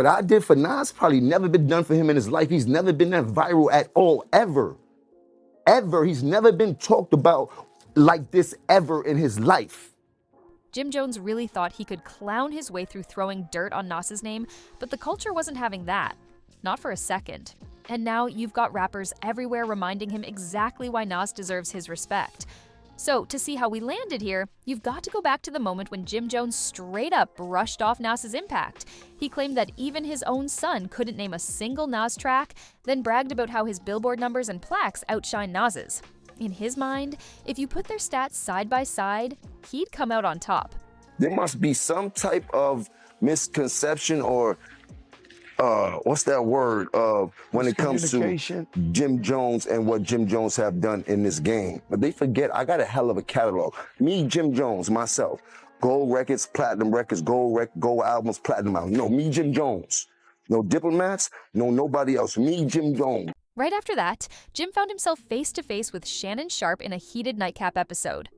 What I did for Nas probably never been done for him in his life. He's never been that viral at all, ever. Ever. He's never been talked about like this ever in his life. Jim Jones really thought he could clown his way through throwing dirt on Nas's name, but the culture wasn't having that. Not for a second. And now you've got rappers everywhere reminding him exactly why Nas deserves his respect. So, to see how we landed here, you've got to go back to the moment when Jim Jones straight up brushed off Nas's impact. He claimed that even his own son couldn't name a single Nas track, then bragged about how his Billboard numbers and plaques outshine Nas's. In his mind, if you put their stats side by side, he'd come out on top. There must be some type of misconception or what's that word when it comes to Jim Jones and what Jim Jones have done in this game. But they forget I got a hell of a catalog. Me, Jim Jones, myself, gold records, platinum records, gold albums, platinum albums. No, me, Jim Jones. No diplomats, no nobody else. Me, Jim Jones. Right after that, Jim found himself face to face with Shannon Sharpe in a heated nightcap episode.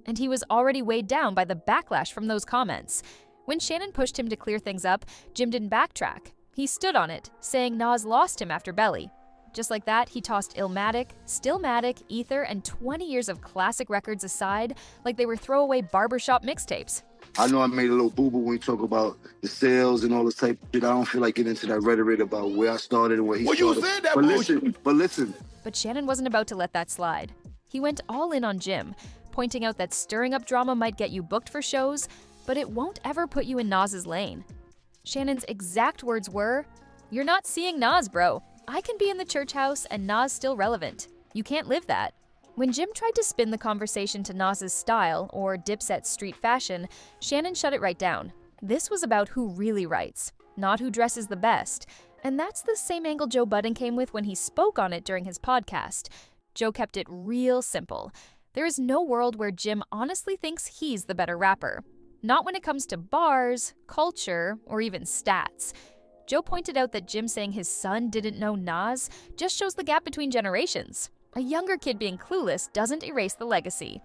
And he was already weighed down by the backlash from those comments. When Shannon pushed him to clear things up, Jim didn't backtrack. He stood on it, saying Nas lost him after Belly. Just like that, he tossed Illmatic, Stillmatic, Ether, and 20 years of classic records aside like they were throwaway barbershop mixtapes. I know I made a little boo-boo when you talk about the sales and all this type of shit. I don't feel like getting into that rhetoric about where I started and where he started. You said that but listen. But Shannon wasn't about to let that slide. He went all in on Jim, pointing out that stirring up drama might get you booked for shows, but it won't ever put you in Nas's lane. Shannon's exact words were, "You're not seeing Nas, bro. I can be in the church house and Nas still relevant. You can't live that." When Jim tried to spin the conversation to Nas's style or Dipset's street fashion, Shannon shut it right down. This was about who really writes, not who dresses the best. And that's the same angle Joe Budden came with when he spoke on it during his podcast. Joe kept it real simple. There is no world where Jim honestly thinks he's the better rapper. Not when it comes to bars, culture, or even stats. Joe pointed out that Jim saying his son didn't know Nas just shows the gap between generations. A younger kid being clueless doesn't erase the legacy.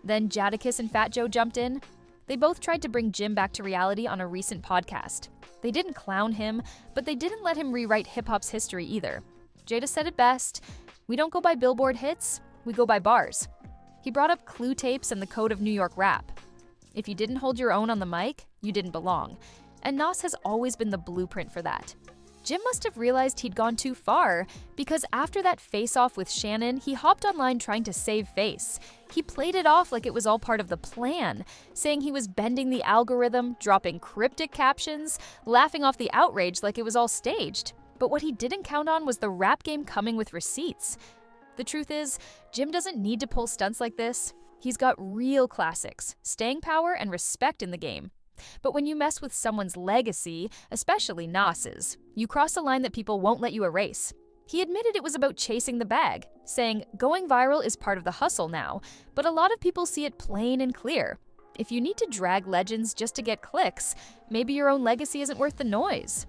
Then Jadakiss and Fat Joe jumped in. They both tried to bring Jim back to reality on a recent podcast. They didn't clown him, but they didn't let him rewrite hip-hop's history either. Jada said it best, "We don't go by Billboard hits, we go by bars." He brought up Clue tapes and the code of New York rap. If you didn't hold your own on the mic, you didn't belong. And Nas has always been the blueprint for that. Jim must have realized he'd gone too far, because after that face-off with Shannon, he hopped online trying to save face. He played it off like it was all part of the plan, saying he was bending the algorithm, dropping cryptic captions, laughing off the outrage like it was all staged. But what he didn't count on was the rap game coming with receipts. The truth is, Jim doesn't need to pull stunts like this. He's got real classics, staying power, and respect in the game. But when you mess with someone's legacy, especially Nas's, you cross a line that people won't let you erase. He admitted it was about chasing the bag, saying going viral is part of the hustle now, but a lot of people see it plain and clear. If you need to drag legends just to get clicks, maybe your own legacy isn't worth the noise.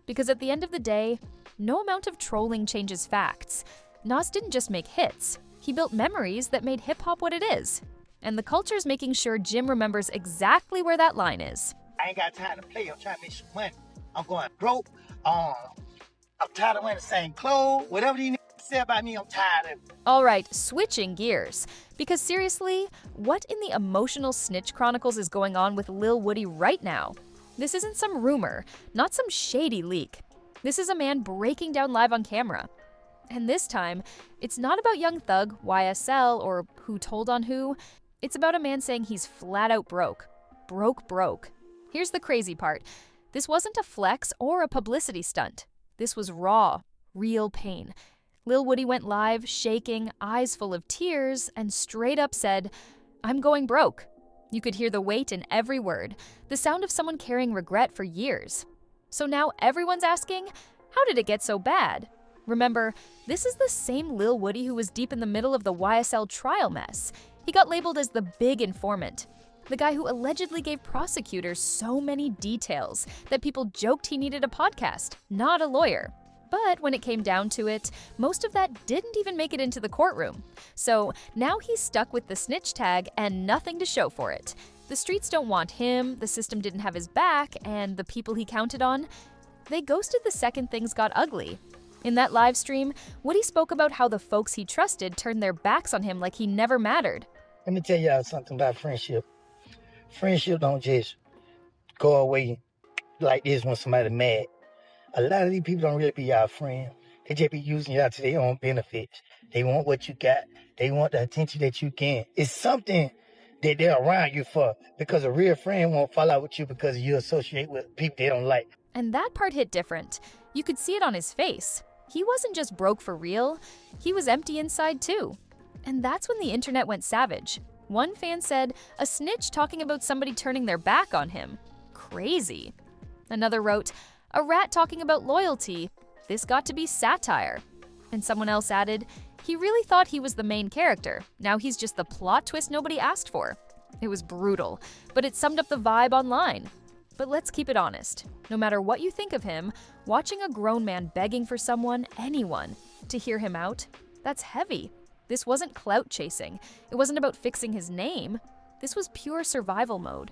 Because at the end of the day, no amount of trolling changes facts. Nas didn't just make hits. He built memories that made hip-hop what it is. And the culture's making sure Jim remembers exactly where that line is. I ain't got time to play. I'm trying to make some money. I'm going broke. I'm tired of wearing the same clothes. Whatever you need to say about me, I'm tired of it. All right, switching gears. Because seriously, what in the emotional snitch chronicles is going on with Lil Woody right now? This isn't some rumor, not some shady leak. This is a man breaking down live on camera. And this time, it's not about Young Thug, YSL, or who told on who. It's about a man saying he's flat out broke. Broke. Here's the crazy part. This wasn't a flex or a publicity stunt. This was raw, real pain. Lil Woody went live, shaking, eyes full of tears, and straight up said, "I'm going broke." You could hear the weight in every word, the sound of someone carrying regret for years. So now everyone's asking, how did it get so bad? Remember, this is the same Lil Woody who was deep in the middle of the YSL trial mess. He got labeled as the big informant, the guy who allegedly gave prosecutors so many details that people joked he needed a podcast, not a lawyer. But when it came down to it, most of that didn't even make it into the courtroom. So now he's stuck with the snitch tag and nothing to show for it. The streets don't want him, the system didn't have his back, and the people he counted on, They ghosted the second things got ugly. In that live stream, Woody spoke about how the folks he trusted turned their backs on him like he never mattered. Let me tell y'all something about friendship. Friendship don't just go away like this when somebody mad. A lot of these people don't really be y'all friend. They just be using y'all to their own benefits. They want what you got. They want the attention that you can. It's something that they're around you for, because a real friend won't fall out with you because you associate with people they don't like. And that part hit different. You could see it on his face. He wasn't just broke for real, he was empty inside too. And that's when the internet went savage. One fan said, "A snitch talking about somebody turning their back on him. Crazy." Another wrote, "A rat talking about loyalty. This got to be satire." And someone else added, "He really thought he was the main character. Now he's just the plot twist nobody asked for." It was brutal, but it summed up the vibe online. But let's keep it honest. No matter what you think of him, watching a grown man begging for someone, anyone, to hear him out, that's heavy. This wasn't clout chasing. It wasn't about fixing his name. This was pure survival mode.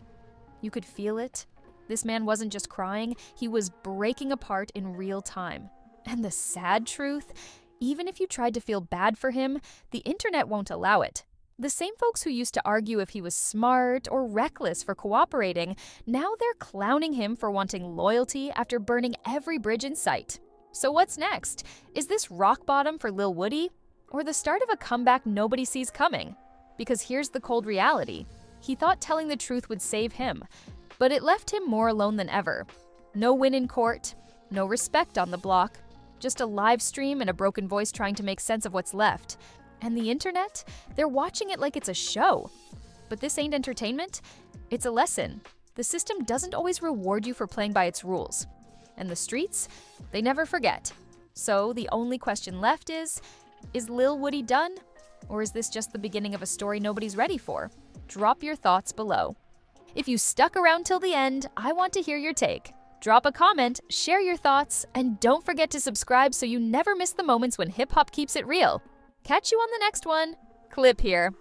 You could feel it. This man wasn't just crying, he was breaking apart in real time. And the sad truth, even if you tried to feel bad for him, the internet won't allow it. The same folks who used to argue if he was smart or reckless for cooperating, now they're clowning him for wanting loyalty after burning every bridge in sight. So what's next? Is this rock bottom for Lil Woody? Or the start of a comeback nobody sees coming? Because here's the cold reality. He thought telling the truth would save him, but it left him more alone than ever. No win in court, no respect on the block, just a live stream and a broken voice trying to make sense of what's left. And the internet? They're watching it like it's a show. But this ain't entertainment, it's a lesson. The system doesn't always reward you for playing by its rules. And the streets? They never forget. So the only question left is Lil Woody done? Or is this just the beginning of a story nobody's ready for? Drop your thoughts below. If you stuck around till the end, I want to hear your take. Drop a comment, share your thoughts, and don't forget to subscribe so you never miss the moments when hip-hop keeps it real. Catch you on the next one. Clip here.